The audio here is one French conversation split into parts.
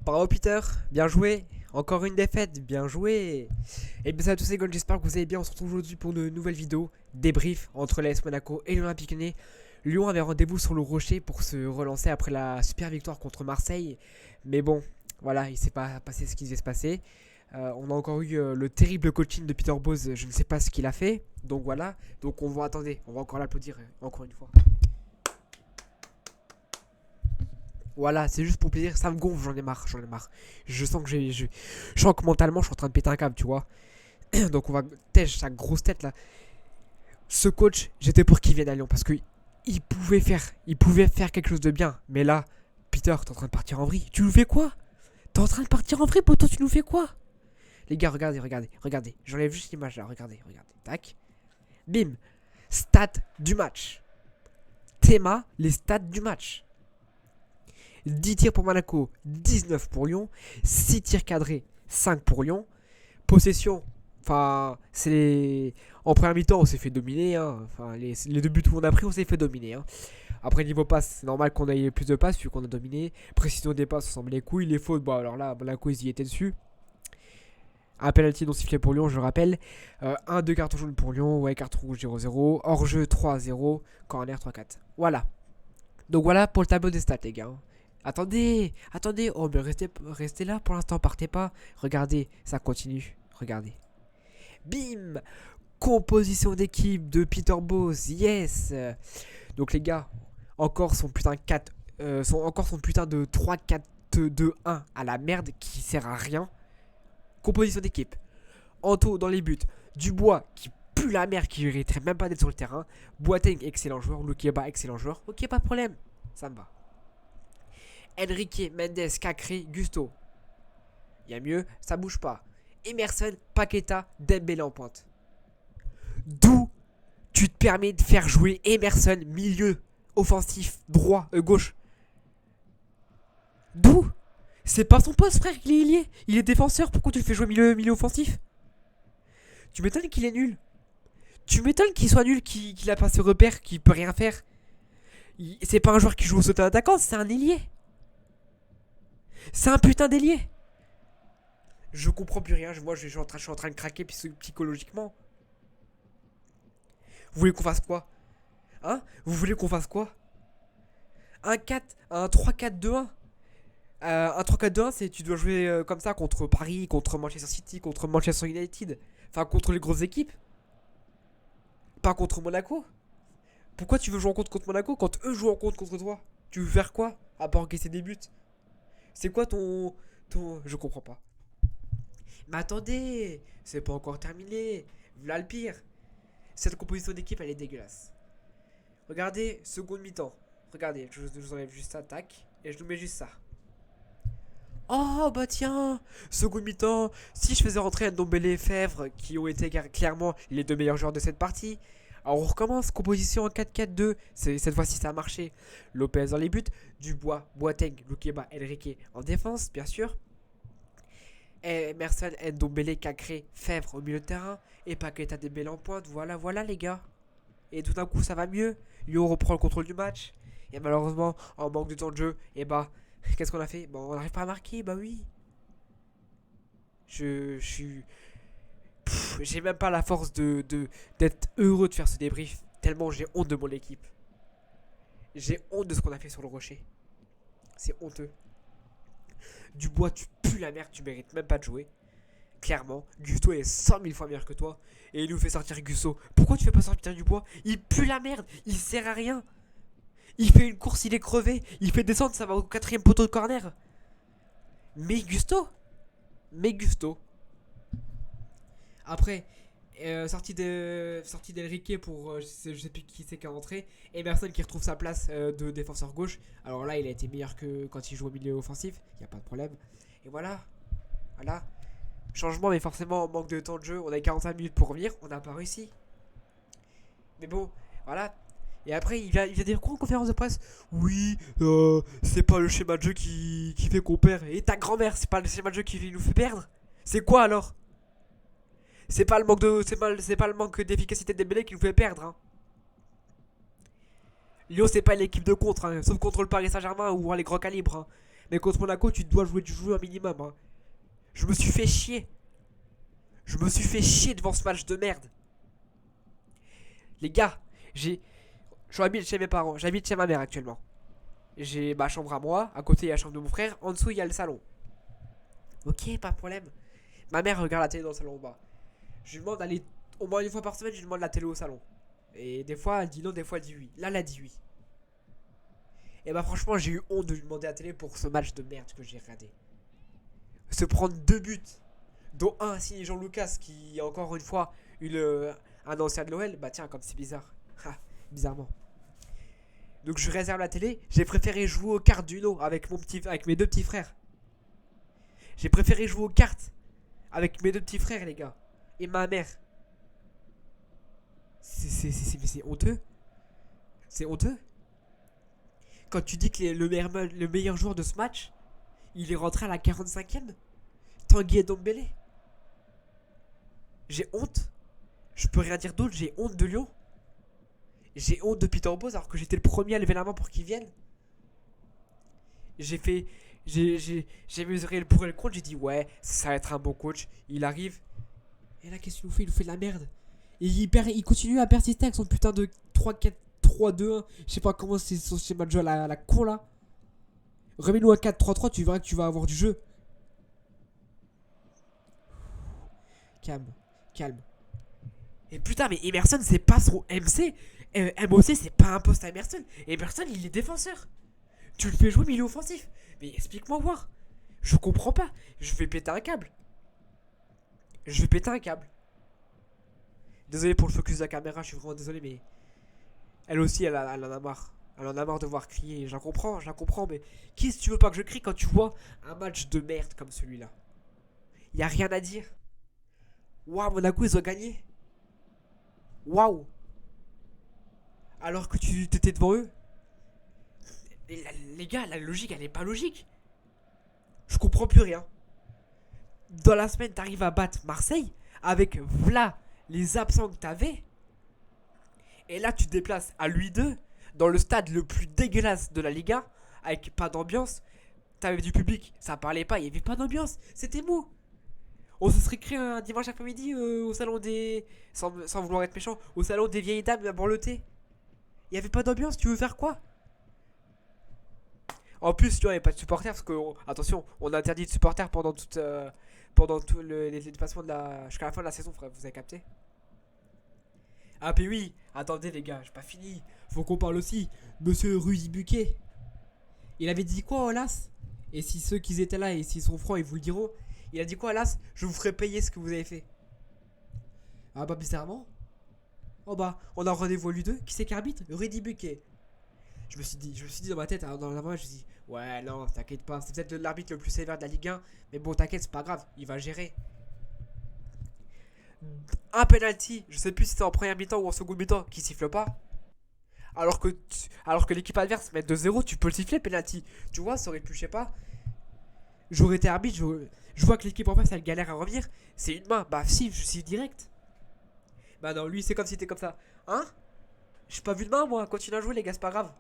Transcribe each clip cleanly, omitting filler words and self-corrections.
Bravo Peter, bien joué. Encore une défaite, bien joué. Et bien salut à tous les gars, j'espère que vous allez bien. On se retrouve aujourd'hui pour une nouvelle vidéo débrief entre l'AS Monaco et l'Olympique Lyonnais. Lyon avait rendez-vous sur le Rocher pour se relancer après la super victoire contre Marseille. Mais bon, voilà, il s'est pas passé ce qui devait se passer. On a encore eu le terrible coaching de Peter Bosz, je ne sais pas ce qu'il a fait. Donc voilà, donc on va attendre, on va encore l'applaudir encore une fois. Voilà, c'est juste pour plaisir, ça me gonfle, j'en ai marre, j'en ai marre. Je sens que je sens que mentalement je suis en train de péter un câble, tu vois. Donc on va tèche sa grosse tête là. Ce coach, j'étais pour qu'il vienne à Lyon parce que il pouvait faire quelque chose de bien. Mais là, Peter, t'es en train de partir en vrille. Tu nous fais quoi? T'es en train de partir en vrille, poto, tu nous fais quoi? Les gars, regardez, regardez, regardez. J'enlève juste l'image là, regardez, regardez. Tac. Bim. Stats du match. Théma, les stats du match. 10 tirs pour Monaco, 19 pour Lyon, 6 tirs cadrés, 5 pour Lyon. Possession, enfin, c'est les... En première mi-temps, on s'est fait dominer. Hein. Enfin, les deux buts qu'on a pris, on s'est fait dominer. Hein. Après, niveau passe, c'est normal qu'on ait plus de passes vu qu'on a dominé. Précision des passes, on s'en met les couilles. Les fautes, bon, alors là, Monaco, ils y étaient dessus. Un penalty non sifflé pour Lyon, je le rappelle. 2 cartons jaunes pour Lyon, ouais, carton rouge 0-0. Hors-jeu 3-0, corner 3-4. Voilà. Donc voilà pour le tableau des stats, les gars. Attendez, attendez, oh mais restez là pour l'instant, partez pas. Regardez, ça continue, regardez. Bim. Composition d'équipe de Peter Bosz, yes. Donc les gars, encore son putain de 4, encore son putain de 3-4-2-1 à la merde qui sert à rien. Composition d'équipe, Anto dans les buts, Dubois qui pue la merde, qui mériterait même pas d'être sur le terrain. Boateng, excellent joueur, Lukeba, excellent joueur. Ok, pas de problème, ça me va. Enrique, Mendes, Cacré, Gusto. Il y a mieux, ça bouge pas. Emerson, Paqueta, Dembélé en pointe. D'où tu te permets de faire jouer Emerson, milieu, offensif, droit, gauche. D'où? C'est pas son poste, frère, il est défenseur, pourquoi tu le fais jouer milieu offensif? Tu m'étonnes qu'il est nul. Tu m'étonnes qu'il soit nul, qu'il a pas ce repère, qu'il peut rien faire. C'est pas un joueur qui joue au saut d'attaquant, c'est un ailier. C'est un putain d'ailier. Je comprends plus rien. Moi, je suis en train de craquer psychologiquement. Vous voulez qu'on fasse quoi? Hein? Vous voulez qu'on fasse quoi? Un 3-4-2-1. Un 3-4-2-1, c'est tu dois jouer comme ça contre Paris, contre Manchester City, contre Manchester United. Enfin, contre les grosses équipes. Pas contre Monaco. Pourquoi tu veux jouer en contre Monaco quand eux jouent en contre toi? Tu veux faire quoi? À part encaisser des buts. C'est quoi ton... Je comprends pas. Mais attendez, c'est pas encore terminé. Voilà le pire. Cette composition d'équipe, elle est dégueulasse. Regardez, seconde mi-temps. Regardez, je vous enlève juste ça, tac. Et je nous mets juste ça. Oh bah tiens, seconde mi-temps. Si je faisais rentrer Ndombele et Fèvre, qui ont été clairement les deux meilleurs joueurs de cette partie. Alors on recommence, composition en 4-4-2. Cette fois-ci ça a marché. Lopez dans les buts, Dubois, Boateng, Lukeba, Enrique en défense, bien sûr. Emerson, Ndombele, Cacré, Fèvre au milieu de terrain. Et Paqueta Dembélé en pointe. Voilà, voilà les gars. Et tout d'un coup ça va mieux. Lyon reprend le contrôle du match. Et malheureusement, en manque de temps de jeu, et bah, qu'est-ce qu'on a fait? Bon, on n'arrive pas à marquer, bah oui. Je suis... J'ai même pas la force d'être heureux de faire ce débrief. Tellement j'ai honte de mon équipe. J'ai honte de ce qu'on a fait sur le Rocher. C'est honteux. Dubois, tu pues la merde, tu mérites même pas de jouer. Clairement, Gusto est 100 000 fois meilleur que toi. Et il nous fait sortir Gusto. Pourquoi tu fais pas sortir Dubois? Il pue la merde, il sert à rien. Il fait une course, il est crevé. Il fait descendre, ça va au 4ème poteau de corner. Mais Gusto. Après, sortie d'Enrique pour je sais plus qui c'est qui est rentré. Emerson qui retrouve sa place de défenseur gauche. Alors là, il a été meilleur que quand il joue au milieu offensif. Il n'y a pas de problème. Et voilà. Voilà. Changement, mais forcément, en manque de temps de jeu. On a 45 minutes pour revenir. On n'a pas réussi. Mais bon, voilà. Et après, il va dire quoi en conférence de presse? Oui, c'est pas le schéma de jeu qui fait qu'on perd. Et ta grand-mère, c'est pas le schéma de jeu qui nous fait perdre? C'est quoi alors? C'est pas le manque d'efficacité de Dembélé qui nous fait perdre. Hein. Lyon, c'est pas l'équipe de contre, hein, sauf contre le Paris Saint-Germain ou les grands calibres. Hein. Mais contre Monaco, tu dois jouer un minimum. Hein. Je me suis fait chier. Je me suis fait chier devant ce match de merde. Les gars, j'habite chez mes parents. J'habite chez ma mère actuellement. J'ai ma chambre à moi. À côté, il y a la chambre de mon frère. En dessous, il y a le salon. Ok, pas de problème. Ma mère regarde la télé dans le salon en bas. Je lui demande d'aller au moins une fois par semaine. Je lui demande la télé au salon. Et des fois, elle dit non, des fois, elle dit oui. Là, elle a dit oui. Et bah, franchement, j'ai eu honte de lui demander la télé pour ce match de merde que j'ai regardé. Se prendre 2 buts, dont un signé Jean Lucas, qui encore une fois un ancien de l'OL. Bah, tiens, comme c'est bizarre. Bizarrement. Donc, je réserve la télé. J'ai préféré jouer aux cartes d'Uno avec mes 2 petits frères. J'ai préféré jouer aux cartes avec mes 2 petits frères, les gars. Et ma mère. C'est honteux. C'est honteux. Quand tu dis que le meilleur joueur de ce match, il est rentré à la 45e. Tanguy Ndombele. J'ai honte. Je peux rien dire d'autre. J'ai honte de Lyon. J'ai honte de Peter Bosz alors que j'étais le premier à lever la main pour qu'il vienne. J'ai fait. J'ai mesuré le pour et le contre. J'ai dit ouais, ça va être un bon coach. Il arrive. Et là, qu'est-ce qu'il nous fait? Il nous fait de la merde. Et il continue à persister avec son putain de 3-4-3-2-1. Je sais pas comment c'est son schéma de jeu à la con là. Remets-nous à 4-3-3, tu verras que tu vas avoir du jeu. Calme, calme. Et putain, mais Emerson, c'est pas son MC. MOC, c'est pas un poste à Emerson. Emerson, il est défenseur. Tu le fais jouer milieu offensif. Mais explique-moi voir. Je comprends pas. Je vais péter un câble. Je vais péter un câble. Désolé pour le focus de la caméra, je suis vraiment désolé, mais elle aussi, elle en a marre. Elle en a marre de voir crier. Je la comprends, mais qu'est-ce que tu veux pas que je crie quand tu vois un match de merde comme celui-là? Y a rien à dire. Waouh, Monaco, ils ont gagné. Waouh. Alors que tu t'étais devant eux. Les gars, la logique, elle est pas logique. Je comprends plus rien. Dans la semaine, t'arrives à battre Marseille avec Vla, les absents que t'avais. Et là, tu te déplaces à Louis II, dans le stade le plus dégueulasse de la Liga, avec pas d'ambiance. T'avais du public, ça parlait pas, il y avait pas d'ambiance, c'était mou. On se serait créé un dimanche après-midi au salon des. Sans vouloir être méchant, au salon des vieilles dames à Borleté. Il y avait pas d'ambiance, tu veux faire quoi? En plus, tu vois, il n'y a pas de supporters parce que, attention, on a interdit de supporters pendant tout les dépassements jusqu'à la fin de la saison, frère, vous avez capté? Ah, puis oui, attendez les gars, j'ai pas fini. Faut qu'on parle aussi. Monsieur Rudy Buquet. Il avait dit quoi, Olas? Et si ceux qui étaient là et s'ils sont francs, ils vous le diront. Il a dit quoi, Olas? Je vous ferai payer ce que vous avez fait. Ah, bah, bizarrement. Oh, bah, on a rendez-vous à lui 2. Qui c'est qui arbitre? Rudy Buquet. Je me suis dit dans ma tête, dans la main, je me suis dit, ouais, non, t'inquiète pas. C'est peut-être l'arbitre le plus sévère de la Ligue 1. Mais bon, t'inquiète, c'est pas grave. Il va gérer. Un penalty, je sais plus si c'était en première mi-temps ou en seconde mi-temps, qui siffle pas. Alors que l'équipe adverse met 2-0, tu peux le siffler, penalty. Tu vois, ça aurait pu, je sais pas. J'aurais été arbitre, je vois que l'équipe en face, elle galère à revenir. C'est une main, bah si, je siffle direct. Bah non, lui, c'est comme si c'était comme ça. Hein? J'ai pas vu de main, moi. Continue à jouer, les gars, c'est pas grave.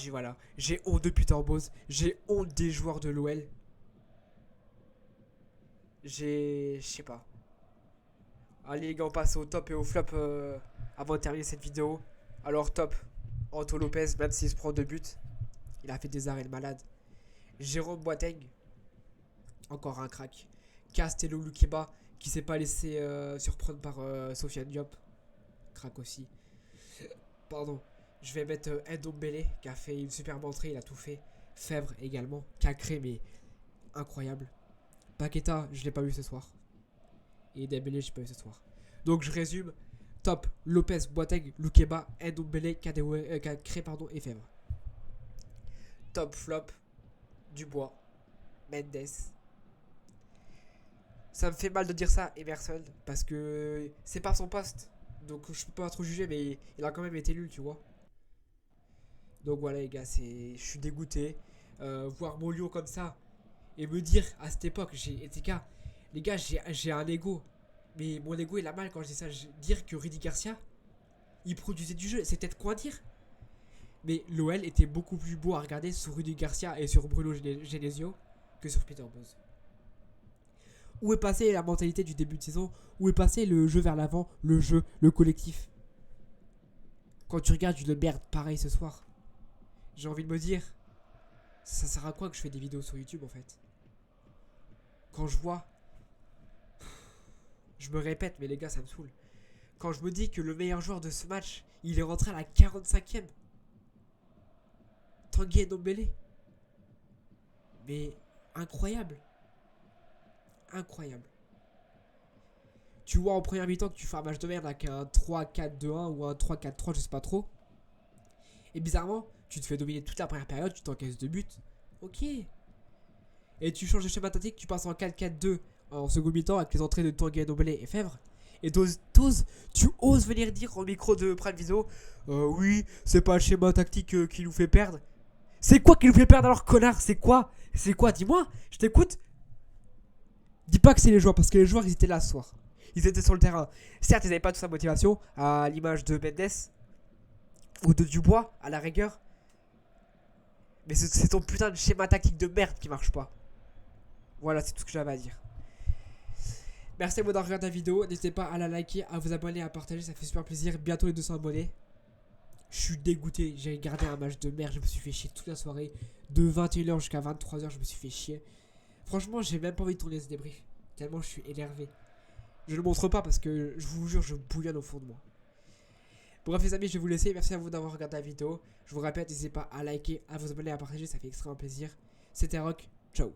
Voilà. J'ai honte de Peter Bosz. J'ai honte des joueurs de l'OL. Je sais pas. Allez les gars, on passe au top et au flop avant de terminer cette vidéo. Alors top, Anto Lopez, même s'il se prend 2 buts, il a fait des arrêts de malade. Jérôme Boateng, encore un crack. Castello Luquiba, qui s'est pas laissé surprendre par Sofiane Diop, crack aussi. Pardon, je vais mettre Ndombele, qui a fait une superbe entrée, il a tout fait. Fèvre également, qui a créé, mais incroyable. Paqueta, je l'ai pas vu ce soir. Et Dembélé, je l'ai pas vu ce soir. Donc je résume. Top, Lopez, Boateng, Luqueba, Ndombele, Cré, et Fèvre. Top flop, Dubois, Mendes. Ça me fait mal de dire ça, Emerson, parce que c'est pas son poste. Donc je peux pas trop juger, mais il a quand même été nul, tu vois. Donc voilà les gars, je suis dégoûté. Voir Molio comme ça et me dire à cette époque, les gars, j'ai un ego. Mais mon ego il a mal quand je dis ça. Dire que Rudy Garcia, Ils produisaient du jeu, c'est peut-être quoi dire. Mais l'OL était beaucoup plus beau à regarder sur Rudy Garcia et sur Bruno Genesio que sur Peter Bosz. Où est passée la mentalité du début de saison? Où est passé le jeu vers l'avant, le jeu, le collectif? Quand tu regardes une merde pareil ce soir, j'ai envie de me dire, ça sert à quoi que je fais des vidéos sur YouTube en fait? Quand je vois, je me répète mais les gars ça me saoule. Quand je me dis que le meilleur joueur de ce match, il est rentré à la 45e. Tanguy Ndombele. Mais incroyable. Incroyable. Tu vois en première mi-temps que tu fais un match de merde avec un 3-4-2-1 ou un 3-4-3, je sais pas trop. Et bizarrement, tu te fais dominer toute la première période, tu t'encaisses 2 buts. Ok. Et tu changes de schéma tactique, tu passes en 4-4-2 en second mi-temps avec les entrées de Tanguy Ndombele et Fèvre. Et tu oses venir dire au micro de Prime Video, oui, c'est pas le schéma tactique qui nous fait perdre. C'est quoi qui nous fait perdre alors, connard? C'est quoi? C'est quoi? Dis-moi, je t'écoute. Dis pas que c'est les joueurs, parce que les joueurs ils étaient là ce soir. Ils étaient sur le terrain. Certes, ils n'avaient pas toute sa motivation, à l'image de Mendes ou de Dubois, à la rigueur. Mais c'est ton putain de schéma tactique de merde qui marche pas. Voilà, c'est tout ce que j'avais à dire. Merci à vous d'avoir regardé la vidéo. N'hésitez pas à la liker, à vous abonner, à partager, ça fait super plaisir. Bientôt les 200 abonnés. Je suis dégoûté. J'ai regardé un match de merde, je me suis fait chier toute la soirée. De 21h jusqu'à 23h, je me suis fait chier. Franchement, j'ai même pas envie de tourner ce débrief. Tellement je suis énervé. Je ne le montre pas parce que je vous jure, je bouillonne au fond de moi. Bref les amis, je vais vous laisser. Merci à vous d'avoir regardé la vidéo. Je vous répète, n'hésitez pas à liker, à vous abonner, à partager, ça fait extrêmement plaisir. C'était Rock, ciao.